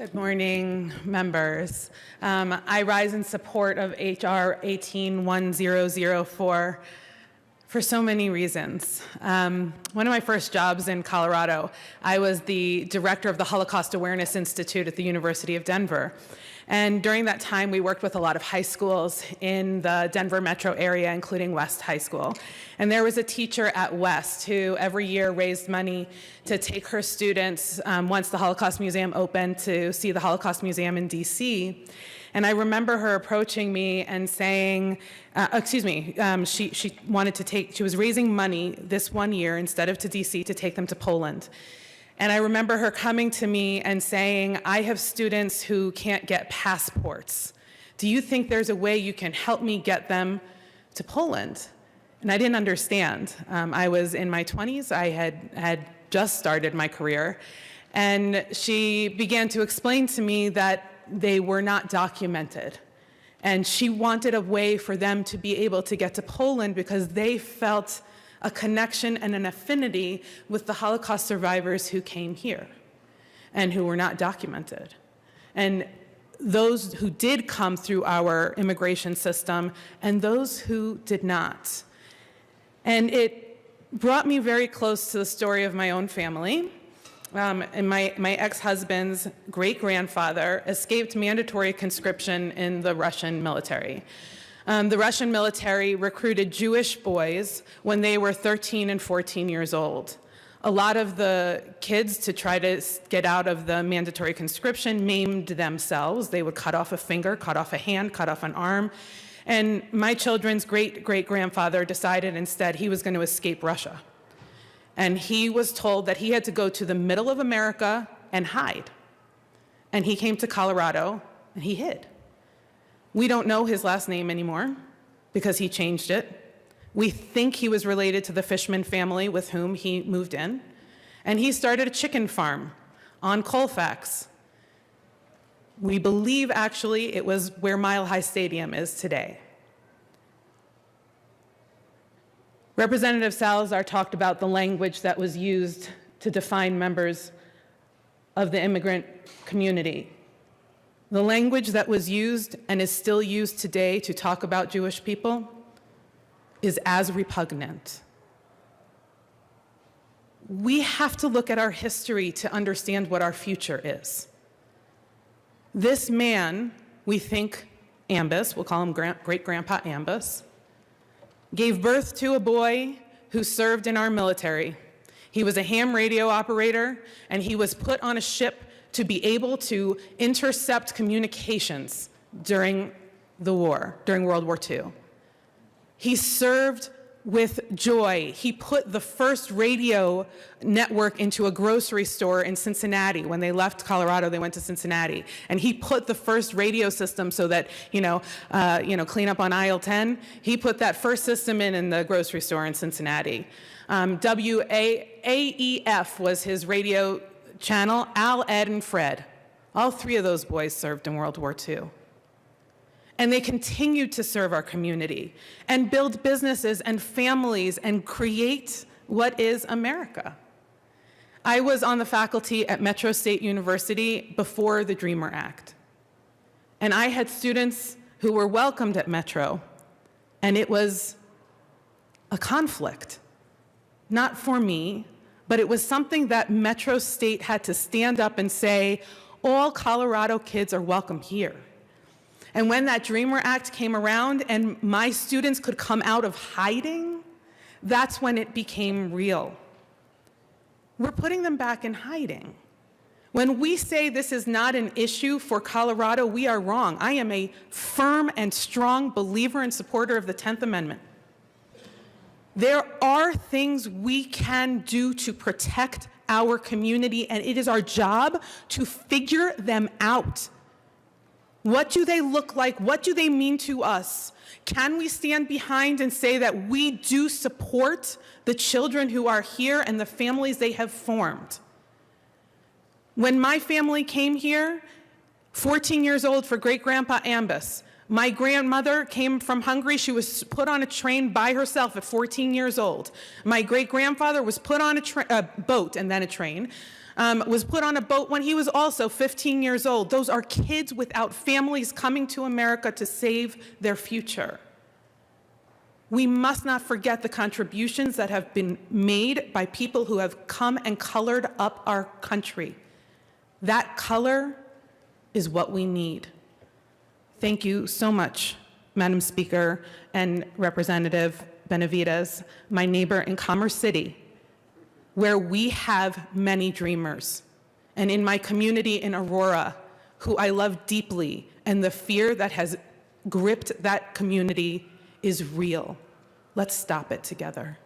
Good morning, members. I rise in support of HR18-1004 for so many reasons. One of my first jobs in Colorado, I was the director of the Holocaust Awareness Institute at the University of Denver. And during that time, we worked with a lot of high schools in the Denver metro area, including West High School. And there was a teacher at West who every year raised money to take her students, once the Holocaust Museum opened, to see the Holocaust Museum in DC. And I remember her approaching me and saying, she wanted to take, she was raising money this one year instead of to DC to take them to Poland. And I remember her coming to me and saying, I have students who can't get passports. Do you think there's a way you can help me get them to Poland? And I didn't understand. I was in my 20s. I had just started my career. And she began to explain to me that they were not documented. And she wanted a way for them to be able to get to Poland because they felt a connection and an affinity with the Holocaust survivors who came here and who were not documented. And those who did come through our immigration system and those who did not. And it brought me very close to the story of my own family. And my ex-husband's great-grandfather escaped mandatory conscription in the Russian military. The Russian military recruited Jewish boys when they were 13 and 14 years old. A lot of the kids, to try to get out of the mandatory conscription, maimed themselves. They would cut off a finger, cut off a hand, cut off an arm. And my children's great-great-grandfather decided instead he was going to escape Russia. And he was told that he had to go to the middle of America and hide. And he came to Colorado and he hid. We don't know his last name anymore because he changed it. We think he was related to the Fishman family with whom he moved in. And he started a chicken farm on Colfax. We believe actually it was where Mile High Stadium is today. Representative Salazar talked about the language that was used to define members of the immigrant community. The language that was used and is still used today to talk about Jewish people is as repugnant. We have to look at our history to understand what our future is. This man, we think Ambus, we'll call him Great-Grandpa Ambus, gave birth to a boy who served in our military. He was a ham radio operator, and he was put on a ship to be able to intercept communications during the war, during World War II. He served with joy. He put the first radio network into a grocery store in Cincinnati. When they left Colorado, they went to Cincinnati. And he put the first radio system so that, clean up on aisle 10. He put that first system in the grocery store in Cincinnati. WAEF was his radio channel. Al, Ed, and Fred. All three of those boys served in World War II. And they continued to serve our community and build businesses and families and create what is America. I was on the faculty at Metro State University before the Dreamer Act. And I had students who were welcomed at Metro, and it was a conflict. Not for me, but it was something that Metro State had to stand up and say, all Colorado kids are welcome here. And when that Dreamer Act came around and my students could come out of hiding, that's when it became real. We're putting them back in hiding. When we say this is not an issue for Colorado, we are wrong. I am a firm and strong believer and supporter of the 10th Amendment. There are things we can do to protect our community, and it is our job to figure them out. What do they look like? What do they mean to us? Can we stand behind and say that we do support the children who are here and the families they have formed? When my family came here, 14 years old for Great-Grandpa Ambus, my grandmother came from Hungary. She was put on a train by herself at 14 years old. My great-grandfather was put on a boat and then a train. was put on a boat when he was also 15 years old. Those are kids without families coming to America to save their future. We must not forget the contributions that have been made by people who have come and colored up our country. That color is what we need. Thank you so much, Madam Speaker and Representative Benavides, my neighbor in Commerce City, where we have many dreamers, and in my community in Aurora, who I love deeply, and the fear that has gripped that community is real. Let's stop it together.